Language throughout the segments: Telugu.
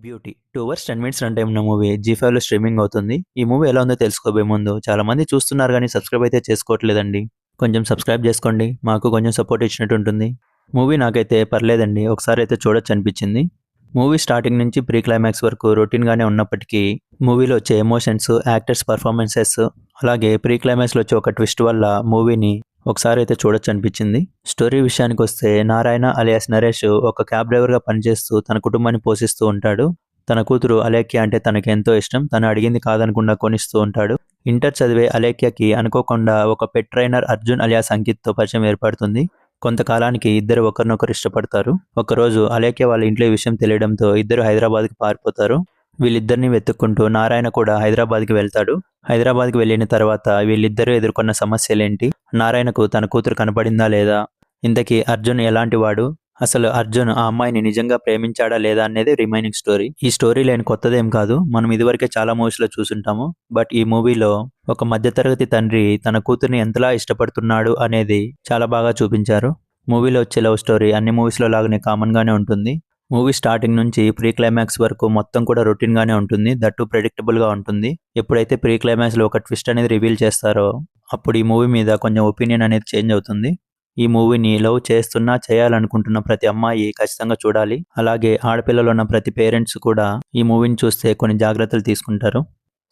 Beauty 2 hours 10 minutes run time ఉన్న మూవీ జీ5లో స్ట్రీమింగ్ అవుతుంది. ఈ మూవీ ఎలా ఉందో తెలుసుకోబోయే ముందు చాలా మంది చూస్తున్నారు కానీ సబ్స్క్రైబ్ అయితే చేసుకోవట్లేదండి. కొంచెం సబ్స్క్రైబ్ చేసుకోండి. మాకు కొంచెం సపోర్ట్ ఇచ్చినట్టు ఉంటుంది. మూవీ నాకైతే పర్లేదండి. ఒకసారి అయితే చూడొచ్చు అనిపించింది. మూవీ స్టార్టింగ్ నుంచి ప్రీ క్లైమాక్స్ వరకు రొటీన్గానే ఉన్నప్పటికీ మూవీలో వచ్చే ఎమోషన్స్, యాక్టర్స్ పర్ఫార్మెన్సెస్, అలాగే ప్రీ క్లైమాక్స్లో వచ్చే ఒక ట్విస్ట్ వల్ల మూవీని ఒకసారి అయితే చూడొచ్చు అనిపించింది. స్టోరీ విషయానికి వస్తే నారాయణ అలియాస్ నరేష్ ఒక క్యాబ్ డ్రైవర్గా పనిచేస్తూ తన కుటుంబాన్ని పోషిస్తూ ఉంటాడు. తన కూతురు అలేఖ్య అంటే తనకి ఎంతో ఇష్టం. తను అడిగింది కాదనకుండా కొనిస్తూ ఉంటాడు. ఇంటర్ చదివే అలేఖ్యకి అనుకోకుండా ఒక పెట్ ట్రైనర్ అర్జున్ అలియాస్ అంకిత్తో పరిచయం ఏర్పడుతుంది. కొంతకాలానికి ఇద్దరు ఒకరినొకరు ఇష్టపడతారు. ఒకరోజు అలేఖ్య వాళ్ళ ఇంట్లో ఈ విషయం తెలియడంతో ఇద్దరు హైదరాబాద్కి పారిపోతారు. వీళ్ళిద్దరిని వెతుక్కుంటూ నారాయణ కూడా హైదరాబాద్కి వెళ్తాడు. హైదరాబాద్కి వెళ్ళిన తర్వాత వీళ్ళిద్దరూ ఎదుర్కొన్న సమస్యలేంటి, నారాయణకు తన కూతురు కనపడిందా లేదా, ఇంతకీ అర్జున్ ఎలాంటి వాడు, అసలు అర్జున్ ఆ అమ్మాయిని నిజంగా ప్రేమించాడా లేదా అనేది రిమైనింగ్ స్టోరీ. ఈ స్టోరీ లైన్ కొత్తదేం కాదు, మనం ఇదివరకే చాలా మూవీస్లో చూసుంటాము. బట్ ఈ మూవీలో ఒక మధ్యతరగతి తండ్రి తన కూతుర్ని ఎంతలా ఇష్టపడుతున్నాడు అనేది చాలా బాగా చూపించారు. మూవీలో వచ్చే లవ్ స్టోరీ అన్ని మూవీస్లో లాగానే కామన్గానే ఉంటుంది. మూవీ స్టార్టింగ్ నుంచి ప్రీ క్లైమాక్స్ వరకు మొత్తం కూడా రొటీన్గానే ఉంటుంది. దట్టు ప్రెడిక్టబుల్గా ఉంటుంది. ఎప్పుడైతే ప్రీ క్లైమాక్స్లో ఒక ట్విస్ట్ అనేది రివీల్ చేస్తారో అప్పుడు ఈ మూవీ మీద కొంచెం ఒపీనియన్ అనేది చేంజ్ అవుతుంది. ఈ మూవీని లవ్ చేస్తున్నా చేయాలనుకుంటున్న ప్రతి అమ్మాయి ఖచ్చితంగా చూడాలి. అలాగే ఆడపిల్లలు ఉన్న ప్రతి పేరెంట్స్ కూడా ఈ మూవీని చూస్తే కొన్ని జాగ్రత్తలు తీసుకుంటారు.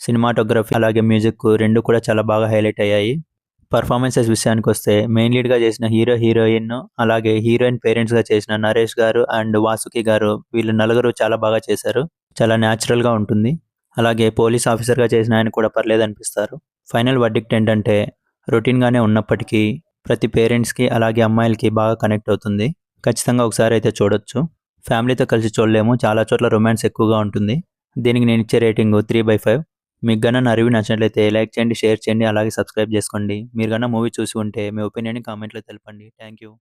సినిమాటోగ్రఫీ అలాగే మ్యూజిక్ రెండు కూడా చాలా బాగా హైలైట్ అయ్యాయి. పర్ఫార్మెన్సెస్ విషయానికి వస్తే మెయిన్ లీడ్గా చేసిన హీరో హీరోయిన్ అలాగే హీరోయిన్ పేరెంట్స్గా చేసిన నరేష్ గారు అండ్ వాసుకి గారు వీళ్ళు నలుగురు చాలా బాగా చేశారు. చాలా న్యాచురల్గా ఉంటుంది. అలాగే పోలీస్ ఆఫీసర్గా చేసిన ఆయన కూడా పర్లేదనిపిస్తారు. ఫైనల్ వర్డిక్ట్ ఏంటంటే రొటీన్గానే ఉన్నప్పటికీ ప్రతి పేరెంట్స్కి అలాగే అమ్మాయిలకి బాగా కనెక్ట్ అవుతుంది. ఖచ్చితంగా ఒకసారి అయితే చూడొచ్చు. ఫ్యామిలీతో కలిసి చూడలేము, చాలా చోట్ల రొమాన్స్ ఎక్కువగా ఉంటుంది. దీనికి నేను ఇచ్చే రేటింగ్ 3/5. మీకు గన నా రివ్యూ నచ్చినట్లయితే లైక్ చేయండి, షేర్ చేయండి, అలాగే సబ్స్క్రైబ్ చేసుకోండి. మీరు గన మూవీ చూసి ఉంటే మీ ఒపీనియన్ని కామెంట్లో తెలపండి. Thank you.